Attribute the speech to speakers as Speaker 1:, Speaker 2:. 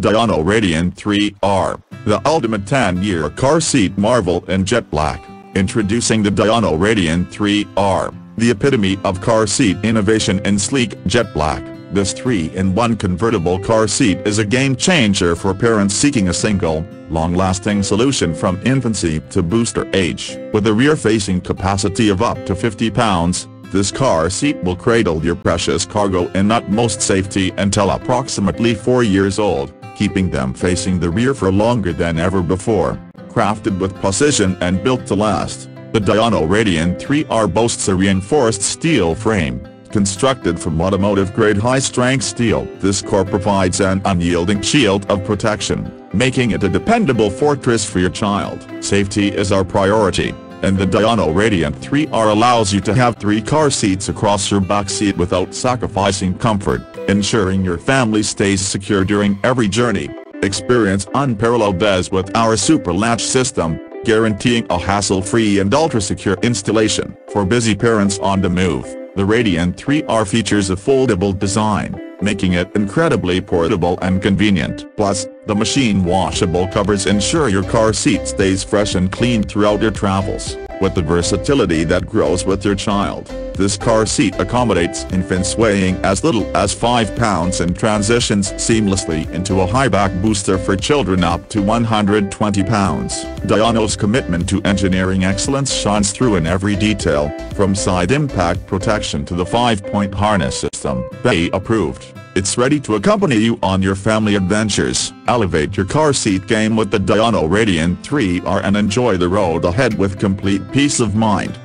Speaker 1: Diono Radian 3R, the ultimate 10-year car seat marvel in jet black. Introducing the Diono Radian 3R, the epitome of car seat innovation in sleek jet black. This 3-in-1 convertible car seat is a game-changer for parents seeking a single, long-lasting solution from infancy to booster age. With a rear-facing capacity of up to 50 pounds, this car seat will cradle your precious cargo in utmost safety until approximately 4 years old, keeping them facing the rear for longer than ever before. Crafted with precision and built to last, the Diono Radian 3R boasts a reinforced steel frame. Constructed from automotive-grade high-strength steel, this core provides an unyielding shield of protection, making it a dependable fortress for your child. Safety is our priority, and the Diono Radian 3R allows you to have 3 car seats across your backseat without sacrificing comfort, ensuring your family stays secure during every journey. Experience unparalleled ease with our super latch system, guaranteeing a hassle-free and ultra-secure installation. For busy parents on the move, the Radian 3R features a foldable design, making it incredibly portable and convenient. Plus, the machine-washable covers ensure your car seat stays fresh and clean throughout your travels. With the versatility that grows with your child, this car seat accommodates infants weighing as little as 5 pounds and transitions seamlessly into a high-back booster for children up to 120 pounds. Diono's commitment to engineering excellence shines through in every detail, from side impact protection to the 5-point harness system. BAE approved. It's ready to accompany you on your family adventures. Elevate your car seat game with the Diono Radian 3R and enjoy the road ahead with complete peace of mind.